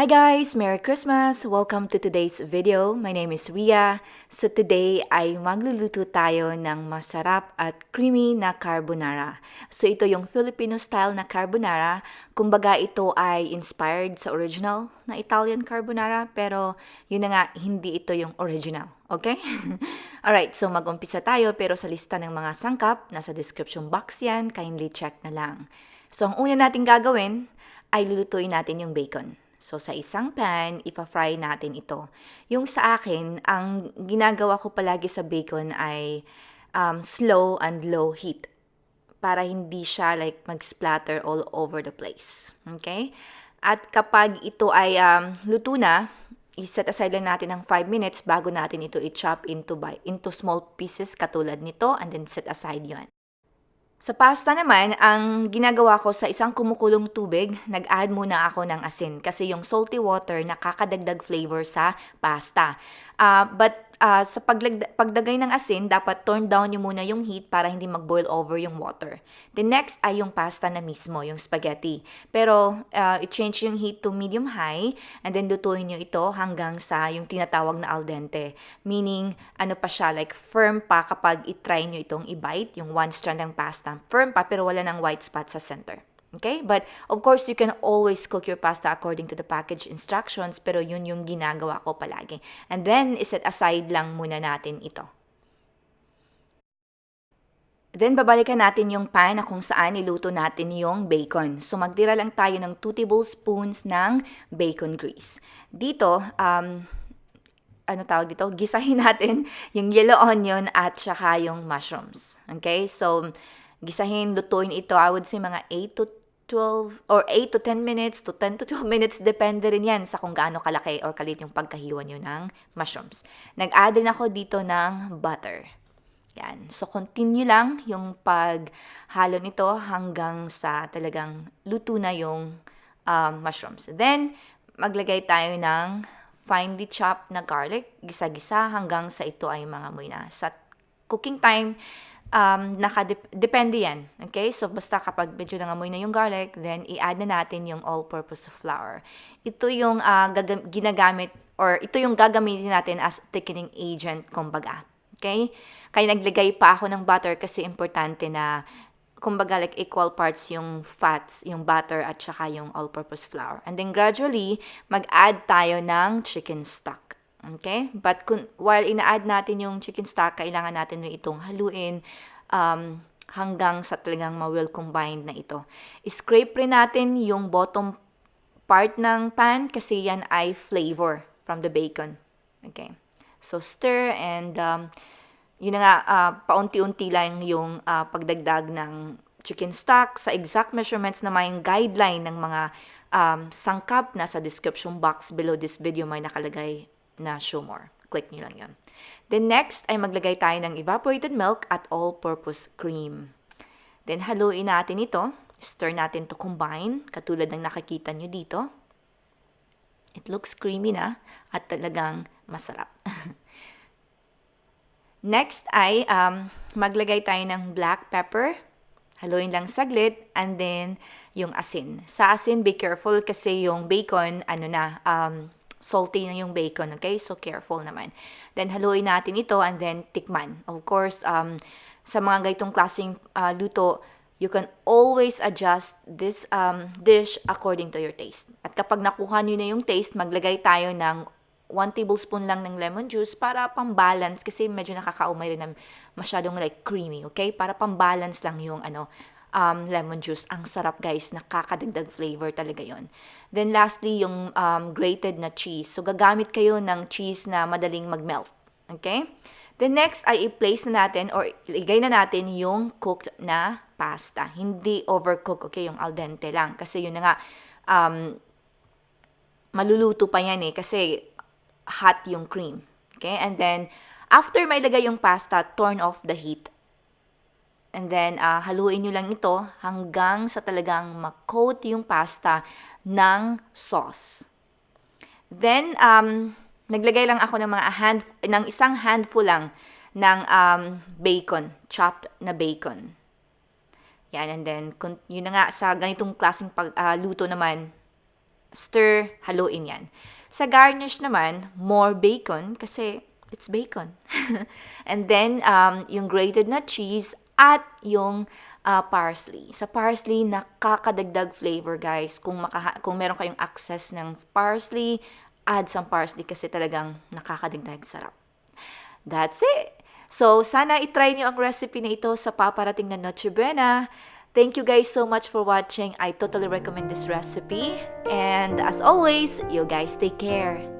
Hi guys! Merry Christmas! Welcome to today's video. My name is Ria. So today ay magluluto tayo ng masarap at creamy na carbonara. So ito yung Filipino style na carbonara. Kumbaga ito ay inspired sa original na Italian carbonara, pero yun na nga, hindi ito yung original. Okay? Alright, so mag-umpisa tayo, pero sa lista ng mga sangkap, nasa description box yan, kindly check na lang. So ang una nating gagawin ay lulutuin natin yung bacon. So, sa isang pan, ipa-fry natin ito. Yung sa akin, ang ginagawa ko palagi sa bacon ay slow and low heat para hindi siya like mag-splatter all over the place. Okay? At kapag ito ay luto na, i-set aside lang natin ng 5 minutes bago natin ito i-chop into small pieces katulad nito, and then set aside yon. Sa pasta naman, ang ginagawa ko sa isang kumukulong tubig, nag-add muna ako ng asin kasi yung salty water nakakadagdag flavor sa pasta. But sa pagdagay ng asin, dapat turn down nyo muna yung heat para hindi mag-boil over yung water. The next ay yung pasta na mismo, yung spaghetti. Pero i-change yung heat to medium-high and then lutuin nyo ito hanggang sa yung tinatawag na al dente. Meaning, ano pa siya, like firm pa kapag i-try nyo itong i-bite, yung one strand ng pasta. Firm pa pero wala ng white spot sa center. Okay? But, of course, you can always cook your pasta according to the package instructions, pero yun yung ginagawa ko palagi. And then, iset aside lang muna natin ito. Then, babalikan natin yung pan na kung saan iluto natin yung bacon. So, magtira lang tayo ng 2 tablespoons ng bacon grease. Dito, gisahin natin yung yellow onion at saka yung mushrooms. Okay? So, gisahin, lutuin ito, I would say mga 8 to 10 minutes to 10 to 12 minutes, depende rin yan sa kung gaano kalaki or kalit yung pagkahiwa nyo ng mushrooms. Nag-add din ako dito ng butter. Yan. So, continue lang yung paghalo nito hanggang sa talagang luto na yung mushrooms. Then, maglagay tayo ng finely chopped na garlic, gisa-gisa hanggang sa ito ay mangamoy na. Sa cooking time, depende yan. Okay? So, basta kapag medyo nangamoy na yung garlic, then i-add na natin yung all-purpose flour. Ito yung ginagamit, or ito yung gagamitin natin as thickening agent, kumbaga. Okay? Kaya naglagay pa ako ng butter kasi importante na, kumbaga, like equal parts yung fats, yung butter at saka yung all-purpose flour. And then gradually, mag-add tayo ng chicken stock. Okay? But while ina-add natin yung chicken stock, kailangan natin rin itong haluin hanggang sa talagang ma-well combined na ito. I-scrape rin natin yung bottom part ng pan kasi yan ay flavor from the bacon. Okay? So, stir and yun na nga, paunti-unti lang yung pagdagdag ng chicken stock. Sa exact measurements na may guideline ng mga sangkap na sa description box below this video may nakalagay na show more. Click nyo lang yun. Then next ay maglagay tayo ng evaporated milk at all-purpose cream. Then haluin natin ito. Stir natin to combine, katulad ng nakikita nyo dito. It looks creamy na at talagang masarap. Next ay maglagay tayo ng black pepper. Haluin lang saglit, and then yung asin. Sa asin, be careful kasi yung bacon, salty na yung bacon, okay? So, careful naman. Then, haluin natin ito and then tikman. Of course, sa mga ganitong klaseng luto, you can always adjust this dish according to your taste. At kapag nakuha nyo na yung taste, maglagay tayo ng 1 tablespoon lang ng lemon juice para pang-balance kasi medyo nakakaumay rin na masyadong like creamy, okay? Para pang-balance lang yung lemon juice. Ang sarap, guys. Nakakadagdag flavor talaga yon. Then lastly, yung grated na cheese. So, gagamit kayo ng cheese na madaling mag-melt. Okay? Then next ay i-place na natin or ilagay na natin yung cooked na pasta. Hindi overcook, okay? Yung al dente lang. Kasi yun na nga, maluluto pa yan kasi hot yung cream. Okay? And then, after mailagay yung pasta, turn off the heat. And then, haluin nyo lang ito hanggang sa talagang ma-coat yung pasta ng sauce. Then, naglagay lang ako ng isang handful lang ng bacon, chopped na bacon. Yan, and then, yun na nga, sa ganitong klaseng luto naman, stir, haluin yan. Sa garnish naman, more bacon kasi it's bacon. And then, yung grated na cheese at yung parsley. Sa parsley, nakakadagdag flavor, guys. Kung meron kayong access ng parsley, add some parsley kasi talagang nakakadagdag sarap. That's it! So, sana itry niyo ang recipe na ito sa paparating na Noche Buena. Thank you guys so much for watching. I totally recommend this recipe. And as always, you guys take care.